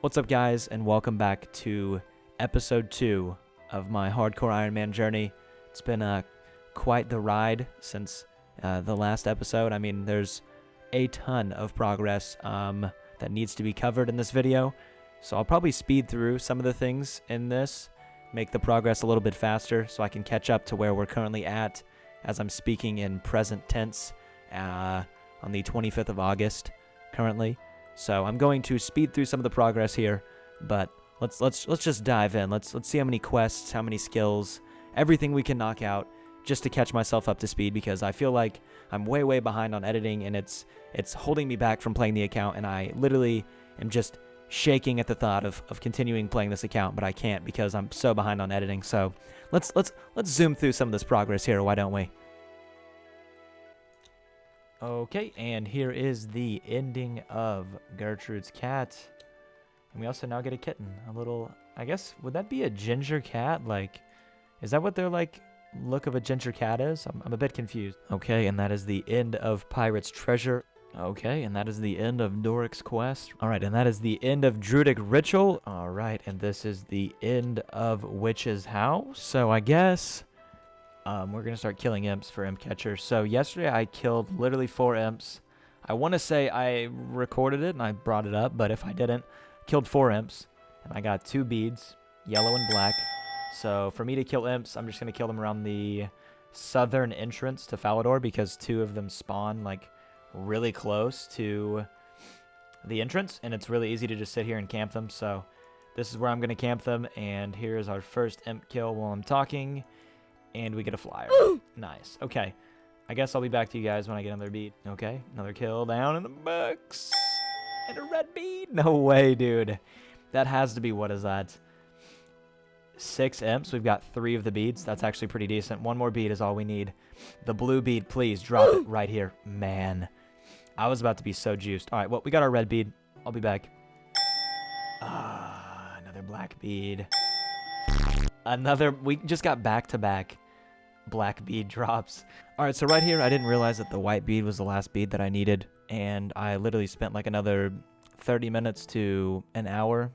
What's up, guys, and welcome back to episode 2 of my hardcore Iron Man journey. It's been quite the ride since the last episode. I mean, there's a ton of progress that needs to be covered in this video, so I'll probably speed through some of the things in this, make the progress a little bit faster so I can catch up to where we're currently at as I'm speaking in present tense on the 25th of August currently. So I'm going to speed through some of the progress here, but let's just dive in. Let's see how many quests, how many skills, everything we can knock out just to catch myself up to speed, because I feel like I'm way behind on editing and it's holding me back from playing the account, and I literally am just shaking at the thought of continuing playing this account, but I can't because I'm so behind on editing. So let's zoom through some of this progress here, why don't we? Okay, and here is the ending of Gertrude's cat. And we also now get a kitten. A little, I guess, would that be a ginger cat? Like, is that what their, like, look of a ginger cat is? I'm a bit confused. Okay, and that is the end of Pirate's Treasure. Okay, and that is the end of Doric's quest. Alright, and that is the end of Druidic Ritual. Alright, and this is the end of Witch's House. So I guess we're going to start killing imps for imp catcher. So yesterday I killed literally 4 imps. I want to say I recorded it and I brought it up, but if I didn't, killed 4 imps. And I got 2 beads, yellow and black. So for me to kill imps, I'm just going to kill them around the southern entrance to Falador, because 2 of them spawn like really close to the entrance. And it's really easy to just sit here and camp them. So this is where I'm going to camp them. And here's our first imp kill while I'm talking. And we get a flyer. Nice. Okay. I guess I'll be back to you guys when I get another bead. Okay. Another kill down in the books. And a red bead. No way, dude. That has to be, what is that? 6 imps. We've got 3 of the beads. That's actually pretty decent. 1 more bead is all we need. The blue bead, please. Drop it right here. Man. I was about to be so juiced. All right. Well, we got our red bead. I'll be back. Another black bead. Another, we just got back-to-back black bead drops. All right, so right here, I didn't realize that the white bead was the last bead that I needed, and I literally spent like another 30 minutes to an hour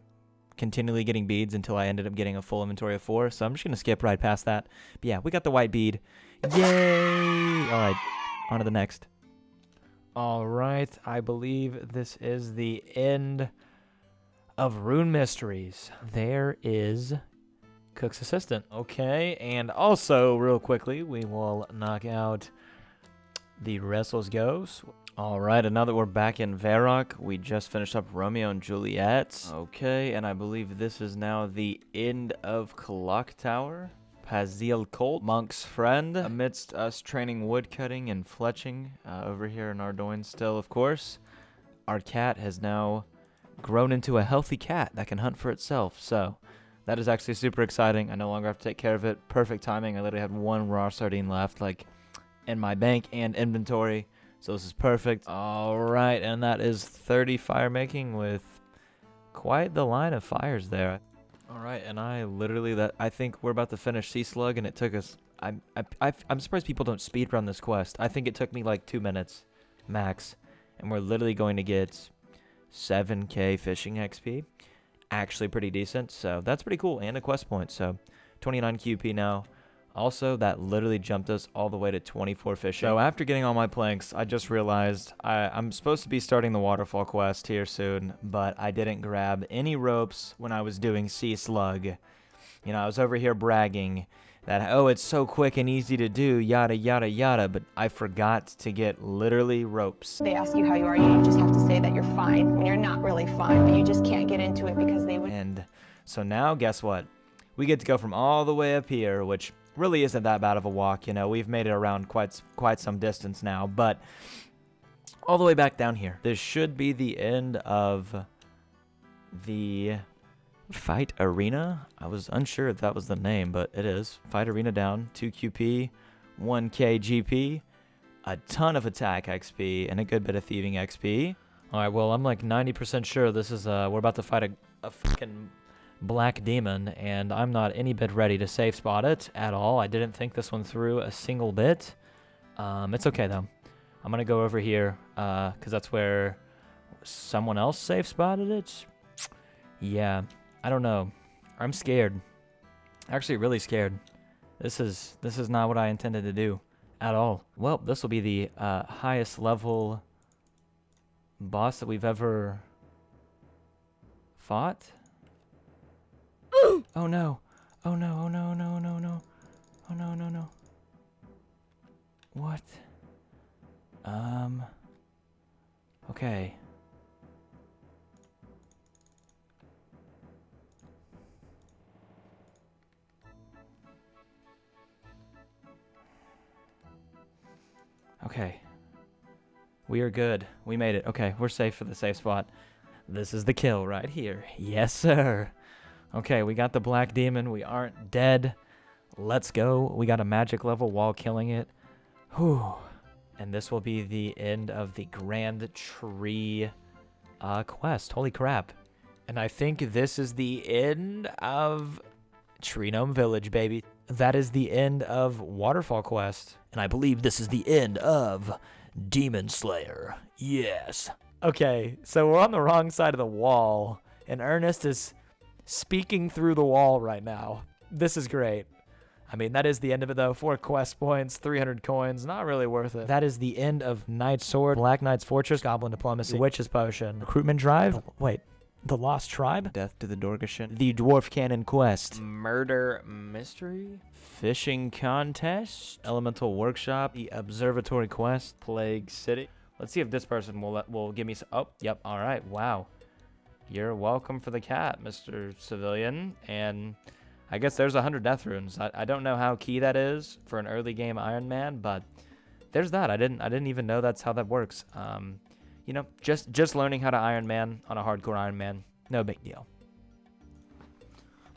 continually getting beads until I ended up getting a full inventory of 4, so I'm just going to skip right past that. But yeah, we got the white bead. Yay! All right, on to the next. All right, I believe this is the end of Rune Mysteries. There is Cook's Assistant. Okay, and also, real quickly, we will knock out the Wrestles Goes. Alright, and now that we're back in Varrock, we just finished up Romeo and Juliet. Okay, and I believe this is now the end of Clock Tower. Pazil Colt, Monk's Friend. Amidst us training woodcutting and fletching over here in Ardoin still, of course, our cat has now grown into a healthy cat that can hunt for itself, so that is actually super exciting. I no longer have to take care of it. Perfect timing. I literally had 1 raw sardine left, like, in my bank and inventory. So this is perfect. All right, and that is 30 fire making with quite the line of fires there. All right, and I think we're about to finish Sea Slug, and it took us, I'm surprised people don't speedrun this quest. I think it took me like 2 minutes max, and we're literally going to get 7k fishing XP. Actually pretty decent, so that's pretty cool, and a quest point, so 29 QP now. Also, that literally jumped us all the way to 24 fishing. So after getting all my planks, I just realized I'm supposed to be starting the waterfall quest here soon, but I didn't grab any ropes when I was doing Sea Slug. You know, I was over here bragging that, oh, it's so quick and easy to do, yada yada yada, but I forgot to get literally ropes. They ask you how you are, you just have to say that you're fine when you're not really fine, but you just can't get into it because they would. And so now, guess what? We get to go from all the way up here, which really isn't that bad of a walk, you know. We've made it around quite some distance now, but all the way back down here. This should be the end of the Fight Arena. I was unsure if that was the name, but it is. Fight Arena down, 2 QP, 1k GP, a ton of attack XP, and a good bit of thieving XP. Alright, well, I'm like 90% sure this is, we're about to fight a fucking black demon, and I'm not any bit ready to safe spot it at all. I didn't think this one through a single bit. It's okay, though. I'm gonna go over here, because that's where someone else safe spotted it. Yeah, I don't know. I'm scared. Actually, really scared. This is not what I intended to do at all. Well, this will be the highest level boss that we've ever fought. Oh no. Oh no, oh no, no, no, no. Oh no, no, no. What? Okay. Okay. We are good. We made it. Okay, we're safe for the safe spot. This is the kill right here. Yes, sir. Okay, we got the black demon. We aren't dead. Let's go. We got a magic level while killing it. Whew. And this will be the end of the Grand Tree quest. Holy crap. And I think this is the end of Tree Gnome Village, baby. That is the end of Waterfall Quest. And I believe this is the end of Demon Slayer. Yes. Okay, so we're on the wrong side of the wall, and Ernest is speaking through the wall right now. This is great. I mean, that is the end of it, though. 4 quest points, 300 coins. Not really worth it. That is the end of Knight's Sword, Black Knight's Fortress, Goblin Diplomacy, Witch's Potion, Recruitment Drive. Wait, the Lost Tribe? Death to the Dorgashin. The Dwarf Cannon Quest. Murder Mystery. Fishing Contest. Elemental Workshop. The Observatory Quest. Plague City. Let's see if this person will give me some... Oh, yep. All right. Wow. You're welcome for the cat, Mr. Civilian. And I guess there's 100 death runes. I don't know how key that is for an early game Iron Man, but there's that. I didn't even know that's how that works. You know, just learning how to Iron Man on a hardcore Iron Man, no big deal.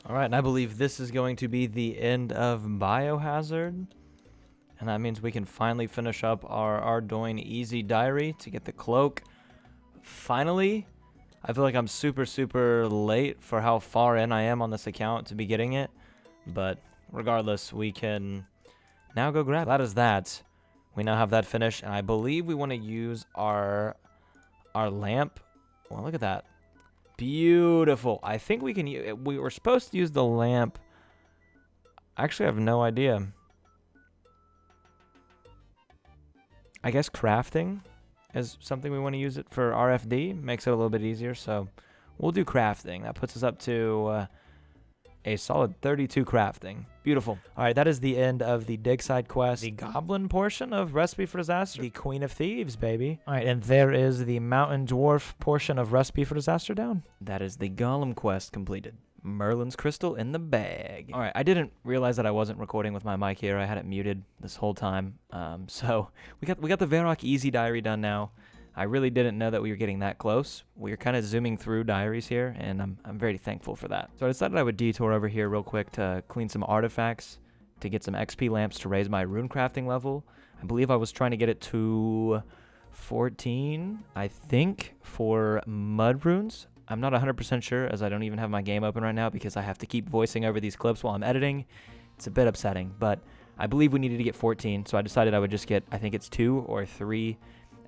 All right, and I believe this is going to be the end of Biohazard. And that means we can finally finish up our Ardoin Easy Diary to get the cloak. Finally, I feel like I'm super, super late for how far in I am on this account to be getting it. But regardless, we can now go grab it. That is that. We now have that finished. And I believe we want to use our lamp. Well, look at that. Beautiful. I think we can use... We were supposed to use the lamp. Actually, I have no idea. I guess crafting is something we want to use it for. RFD makes it a little bit easier, so we'll do crafting. That puts us up to a solid 32 crafting. Beautiful. All right, that is the end of the dig side quest. The goblin portion of Recipe for Disaster. The Queen of Thieves, baby. All right, and there is the mountain dwarf portion of Recipe for Disaster down. That is the golem quest completed. Merlin's crystal in the bag. All right, I didn't realize that I wasn't recording with my mic here. I had it muted this whole time. So we got the Varrock Easy Diary done now. I really didn't know that we were getting that close. We were kind of zooming through diaries here, and I'm very thankful for that. So I decided I would detour over here real quick to clean some artifacts, to get some XP lamps to raise my rune crafting level. I believe I was trying to get it to 14, I think, for mud runes. I'm not 100% sure, as I don't even have my game open right now because I have to keep voicing over these clips while I'm editing. It's a bit upsetting, but I believe we needed to get 14, so I decided I would just get, I think it's 2 or 3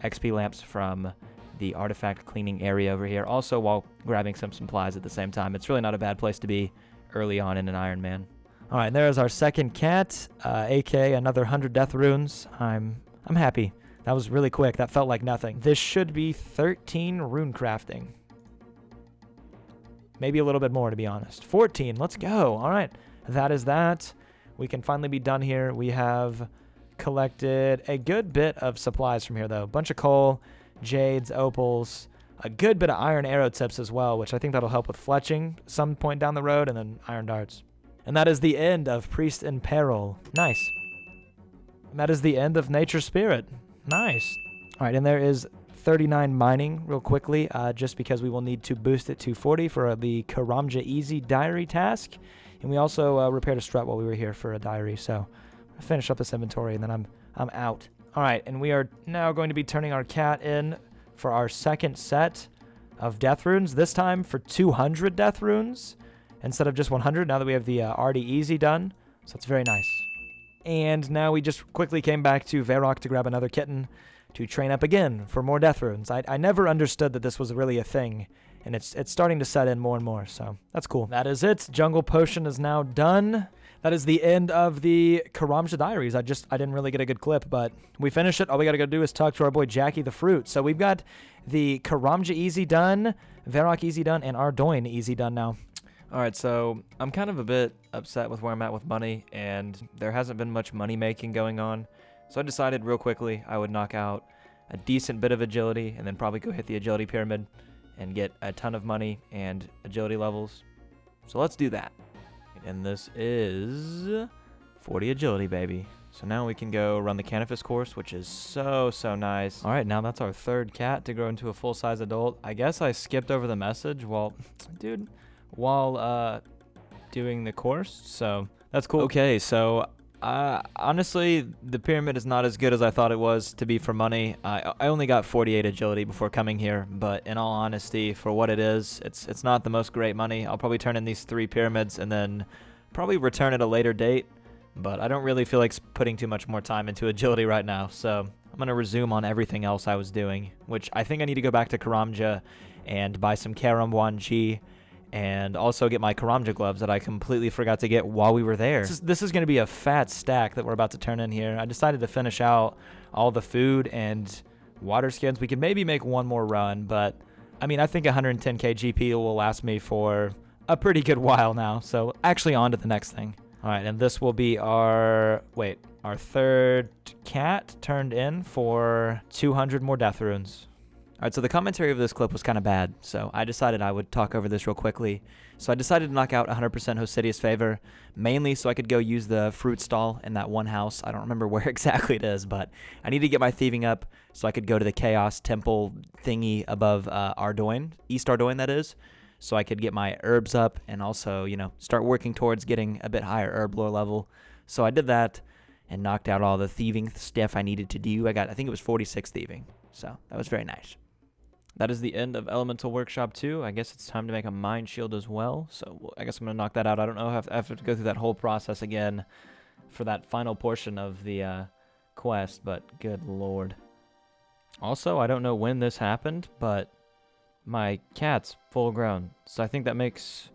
XP lamps from the artifact cleaning area over here, also while grabbing some supplies at the same time. It's really not a bad place to be early on in an Iron Man. All right, and there's our second cat, AK, another 100 death runes. I'm happy. That was really quick. That felt like nothing. This should be 13 rune crafting. Maybe a little bit more, to be honest. 14. Let's go. All right. That is that. We can finally be done here. We have collected a good bit of supplies from here, though. A bunch of coal, jades, opals, a good bit of iron arrow tips as well, which I think that'll help with fletching some point down the road, and then iron darts. And that is the end of Priest in Peril. Nice. And that is the end of Nature Spirit. Nice. All right, and there is 39 mining real quickly, just because we will need to boost it to 40 for the Karamja Easy Diary task. And we also repaired a strut while we were here for a diary. So I'll finish up this inventory and then I'm out. All right, and we are now going to be turning our cat in for our second set of death runes, this time for 200 death runes instead of just 100, now that we have the RD Easy done. So it's very nice. And now we just quickly came back to Varrock to grab another kitten to train up again for more death runes. I never understood that this was really a thing and it's starting to set in more and more, so that's cool. That is it. Jungle Potion is now done. That is the end of the Karamja Diaries. I didn't really get a good clip, but we finished it. All we got to go do is talk to our boy Jackie the Fruit. So we've got the Karamja easy done, Varrock easy done, and Ardoin easy done now. All right, so I'm kind of a bit upset with where I'm at with money, and there hasn't been much money making going on. So I decided real quickly I would knock out a decent bit of agility and then probably go hit the agility pyramid and get a ton of money and agility levels. So let's do that. And this is 40 agility, baby. So now we can go run the Canifis course, which is so nice. All right, now that's our third cat to grow into a full-size adult. I guess I skipped over the message while doing the course, so that's cool. Okay, so honestly, the pyramid is not as good as I thought it was to be for money. I only got 48 agility before coming here, but in all honesty, for what it is, it's not the most great money. I'll probably turn in these 3 pyramids and then probably return at a later date, but I don't really feel like putting too much more time into agility right now, so I'm going to resume on everything else I was doing, which I think I need to go back to Karamja and buy some Karam 1G, and also get my Karamja gloves that I completely forgot to get while we were there. This is going to be a fat stack that we're about to turn in here. I decided to finish out all the food and water skins. We could maybe make one more run, but I mean, I think 110k GP will last me for a pretty good while now. So actually on to the next thing. All right, and this will be our third cat turned in for 200 more death runes. All right, so the commentary of this clip was kind of bad, so I decided I would talk over this real quickly. So I decided to knock out 100% Hosidius Favor, mainly so I could go use the fruit stall in that one house. I don't remember where exactly it is, but I need to get my thieving up so I could go to the Chaos Temple thingy above Ardoin, East Ardoin that is, so I could get my herbs up and also, start working towards getting a bit higher herb lore level. So I did that and knocked out all the thieving stuff I needed to do. I think it was 46 thieving, so that was very nice. That is the end of Elemental Workshop 2. I guess it's time to make a Mind Shield as well. So I guess I'm going to knock that out. I don't know if I have to go through that whole process again for that final portion of the quest, but good lord. Also, I don't know when this happened, but my cat's full grown. So I think that makes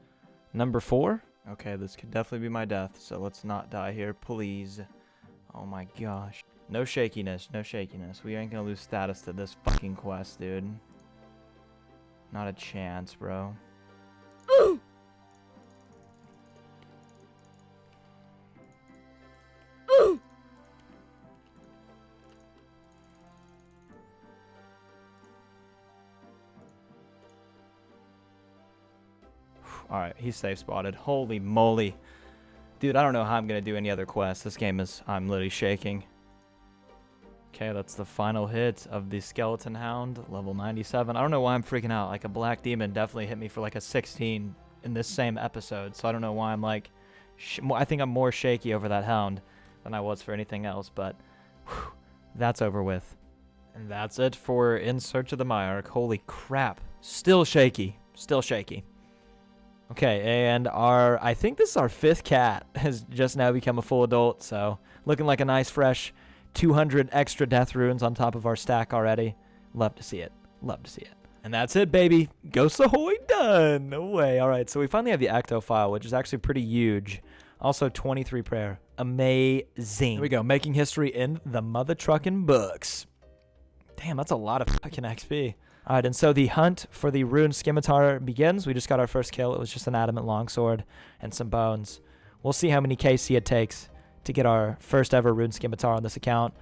number 4. Okay, this could definitely be my death, so let's not die here, please. Oh my gosh. No shakiness, no shakiness. We ain't going to lose status to this fucking quest, dude. Not a chance, bro. Ooh! Ooh! Alright, he's safe spotted. Holy moly. Dude, I don't know how I'm going to do any other quests. This game is... I'm literally shaking. Okay, that's the final hit of the Skeleton Hound, level 97. I don't know why I'm freaking out. Like, a black demon definitely hit me for like a 16 in this same episode. So I don't know why I'm like... I think I'm more shaky over that hound than I was for anything else. But whew, that's over with. And that's it for In Search of the Myarch. Holy crap. Still shaky. Still shaky. Okay, and I think this is our 5th cat, has just now become a full adult. So looking like a nice fresh... 200 extra death runes on top of our stack already. Love to see it. Love to see it. And that's it, baby. Ghost Ahoy done. No way. All right, so we finally have the Ecto file, which is actually pretty huge. Also, 23 prayer. Amazing. Here we go. Making history in the mother trucking books. Damn, that's a lot of fucking XP. All right, and so the hunt for the rune scimitar begins. We just got our first kill. It was just an adamant longsword and some bones. We'll see how many KC it takes to get our first ever rune scimitar on this account.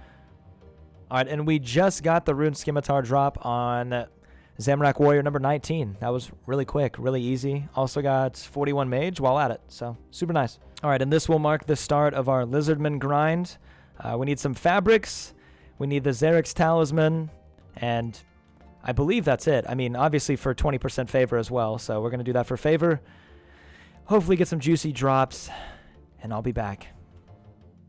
All right, and we just got the rune scimitar drop on Zamorak Warrior number 19. That was really quick, really easy. Also got 41 mage while at it, so super nice. All right, and this will mark the start of our Lizardmen grind. We need some fabrics. We need the Xerix talisman, and I believe that's it. I mean, obviously for 20% favor as well, so we're going to do that for favor. Hopefully get some juicy drops, and I'll be back.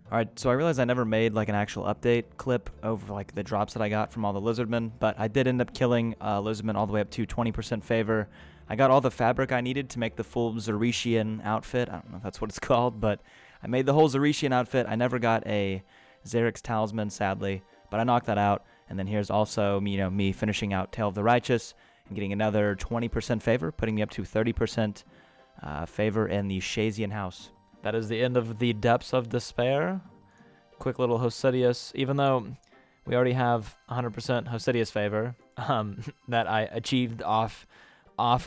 Alright, so I realized I never made like an actual update clip over like the drops that I got from all the Lizardmen, but I did end up killing Lizardmen all the way up to 20% favor. I got all the fabric I needed to make the full Xerician outfit. I don't know if that's what it's called, but I made the whole Xerician outfit. I never got a Xerix talisman, sadly, but I knocked that out. And then here's also me finishing out Tale of the Righteous, and getting another 20% favor, putting me up to 30% favor in the Shazian house. That is the end of the Depths of Despair. Quick little Hosidius, even though we already have 100% Hosidius favor that I achieved off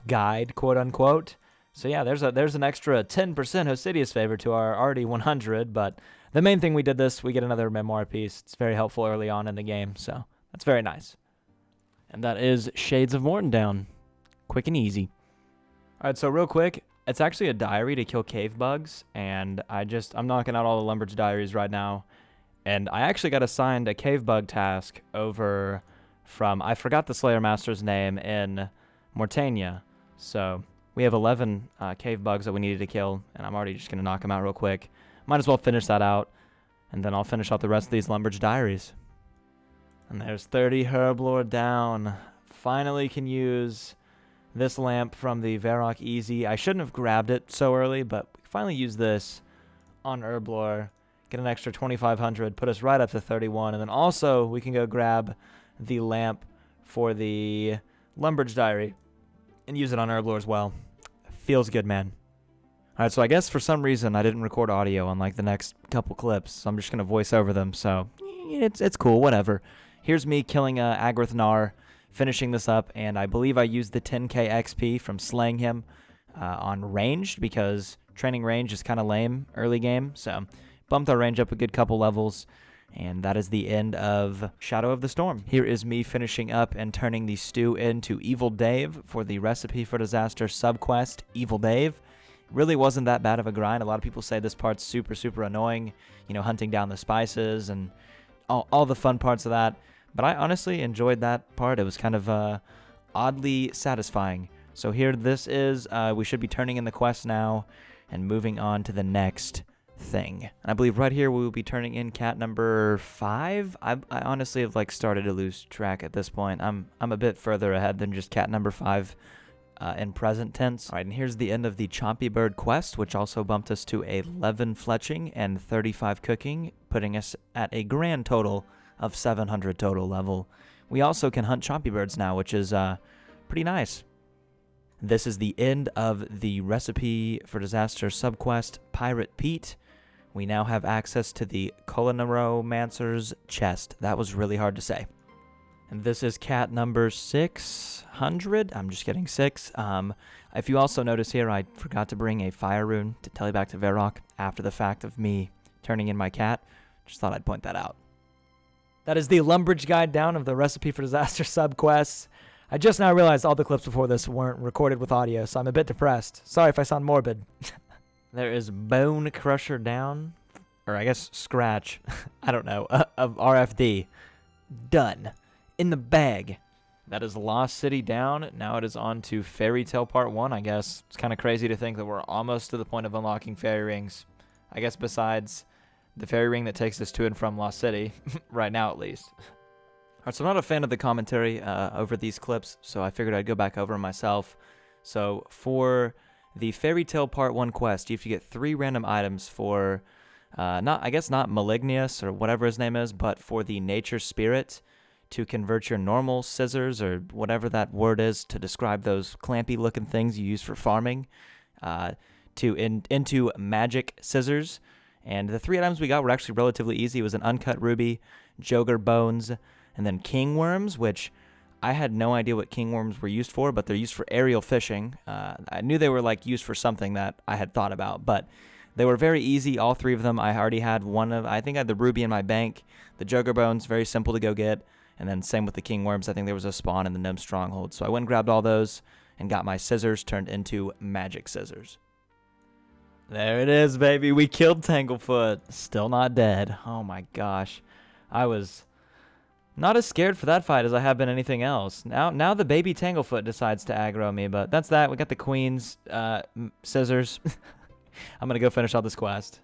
guide, quote unquote. So yeah, there's an extra 10% Hosidius favor to our already 100, but the main thing we did this, we get another memoir piece. It's very helpful early on in the game, so that's very nice. And that is Shades of Mortondown. Quick and easy. All right, so real quick, it's actually a diary to kill cave bugs, and I'm knocking out all the Lumber's diaries right now, and I actually got assigned a cave bug task over from, I forgot the Slayer Master's name, in Mortania. So we have 11 cave bugs that we needed to kill, and I'm already just going to knock them out real quick. Might as well finish that out, and then I'll finish out the rest of these Lumber's diaries. And there's 30 Herblore down. Finally can use this lamp from the Varrock Easy. I shouldn't have grabbed it so early, but we finally use this on Herblore. Get an extra 2,500, put us right up to 31. And then also we can go grab the lamp for the Lumber's Diary and use it on Herblore as well. Feels good, man. All right, so I guess for some reason I didn't record audio on like the next couple clips, so I'm just going to voice over them. So it's cool, whatever. Here's me killing Agrith Nar, finishing this up, and I believe I used the 10k XP from slaying him on ranged, because training range is kind of lame early game, so bumped our range up a good couple levels, and that is the end of Shadow of the Storm. Here is me finishing up and turning the stew into Evil Dave for the Recipe for Disaster subquest, Evil Dave. Really wasn't that bad of a grind. A lot of people say this part's super, super annoying, you know, hunting down the spices and all the fun parts of that. But I honestly enjoyed that part. It was kind of oddly satisfying. So here this is, we should be turning in the quest now and moving on to the next thing. And I believe right here we will be turning in cat number 5. I honestly have like started to lose track at this point. I'm a bit further ahead than just cat number 5 in present tense. All right, and here's the end of the Chompy Bird quest, which also bumped us to 11 fletching and 35 cooking, putting us at a grand total of 700 total level. We also can hunt chompy birds now, which is pretty nice. This is the end of the Recipe for Disaster subquest, Pirate Pete. We now have access to the Culinary-mancer's chest. That was really hard to say. And this is cat number 600. I'm just kidding, 6. If you also notice here, I forgot to bring a fire rune to tell you back to Varrock after the fact of me turning in my cat. Just thought I'd point that out. That is the Lumbridge guide down of the Recipe for Disaster subquests. I just now realized all the clips before this weren't recorded with audio, so I'm a bit depressed. Sorry if I sound morbid. There is Bone Crusher down, or I guess Scratch, I don't know, of RFD. Done. In the bag. That is Lost City down. Now it is on to Fairy Tale Part 1, I guess. It's kind of crazy to think that we're almost to the point of unlocking fairy rings. I guess besides the fairy ring that takes us to and from Lost City, right now at least. Alright, so I'm not a fan of the commentary over these clips, so I figured I'd go back over them myself. So for the Fairy Tale Part 1 quest, you have to get 3 random items for, not Malignius or whatever his name is, but for the Nature Spirit to convert your normal scissors, or whatever that word is to describe those clampy looking things you use for farming, into magic scissors. And the 3 items we got were actually relatively easy. It was an uncut ruby, Jogar bones, and then king worms, which I had no idea what king worms were used for, but they're used for aerial fishing. I knew they were like used for something that I had thought about, but they were very easy, all 3 of them. I already had I think I had the ruby in my bank. The Jogar bones, very simple to go get. And then same with the king worms. I think there was a spawn in the gnome stronghold. So I went and grabbed all those and got my scissors turned into magic scissors. There it is, baby. We killed Tanglefoot. Still not dead. Oh my gosh. I was not as scared for that fight as I have been anything else. Now the baby Tanglefoot decides to aggro me, but that's that. We got the queen's scissors. I'm going to go finish out this quest.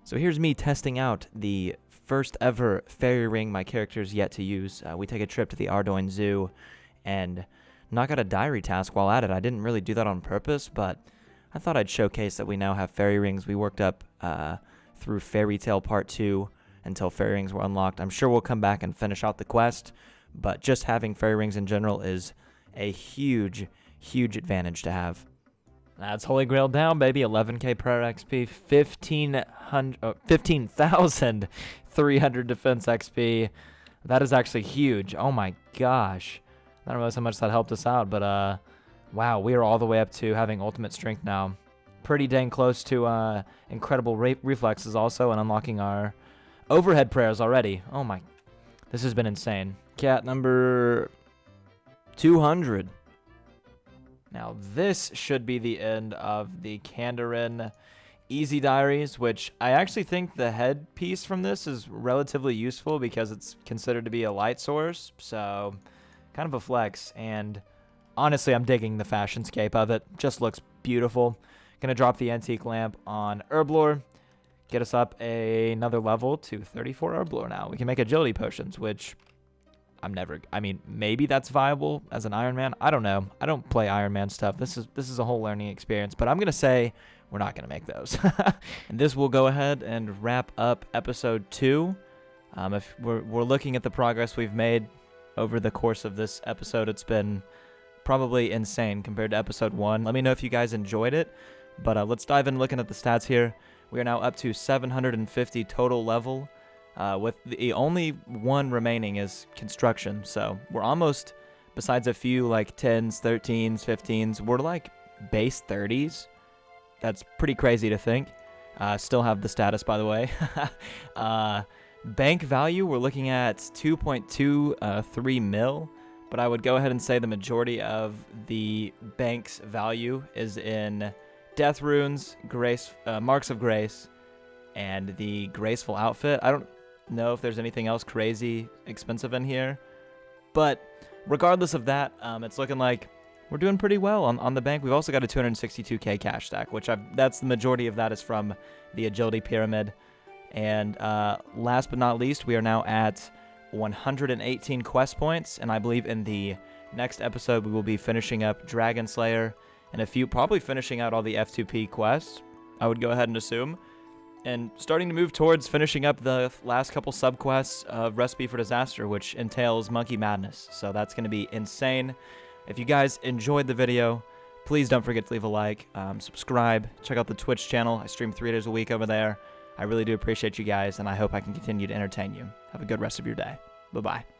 So here's me testing out the first ever fairy ring my character's yet to use. We take a trip to the Ardoin Zoo and knock out a diary task while at it. I didn't really do that on purpose, but I thought I'd showcase that we now have fairy rings. We worked up through Fairy Tale Part 2 until fairy rings were unlocked. I'm sure we'll come back and finish out the quest, but just having fairy rings in general is a huge, huge advantage to have. That's Holy Grail down, baby. 11k prayer XP, 15,300 defense XP. That is actually huge. Oh my gosh. I don't realize how much that helped us out, but wow, we are all the way up to having ultimate strength now. Pretty dang close to incredible reflexes also, and unlocking our overhead prayers already. Oh my, this has been insane. Cat number 200. Now this should be the end of the Kandarin Easy Diaries, which I actually think the headpiece from this is relatively useful because it's considered to be a light source, so kind of a flex. And honestly, I'm digging the fashionscape of it. Just looks beautiful. Gonna drop the antique lamp on Herblore, get us up another level to 34 Herblore now. We can make agility potions, which I mean, maybe that's viable as an Iron Man. I don't know. I don't play Iron Man stuff. This is a whole learning experience, but I'm gonna say we're not gonna make those. And this will go ahead and wrap up episode 2. If we're looking at the progress we've made over the course of this episode, it's been probably insane compared to episode 1. Let me know if you guys enjoyed it. But let's dive in looking at the stats here. We are now up to 750 total level, with the only one remaining is construction. So we're almost, besides a few like 10s, 13s, 15s, we're like base 30s. That's pretty crazy to think. Still have the status, by the way. Bank value, we're looking at 2.23 mil. But I would go ahead and say the majority of the bank's value is in Death Runes, Marks of Grace, and the Graceful Outfit. I don't know if there's anything else crazy expensive in here. But regardless of that, it's looking like we're doing pretty well on the bank. We've also got a 262k cash stack, which that's the majority of that is from the Agility Pyramid. And last but not least, we are now at 118 quest points, and I believe in the next episode we will be finishing up Dragon Slayer and probably finishing out all the F2P quests, I would go ahead and assume, and starting to move towards finishing up the last couple subquests of Recipe for Disaster, which entails Monkey Madness. So that's going to be insane. If you guys enjoyed the video, please don't forget to leave a like, subscribe, check out the Twitch channel. I stream 3 days a week over there. I really do appreciate you guys, and I hope I can continue to entertain you. Have a good rest of your day. Bye-bye.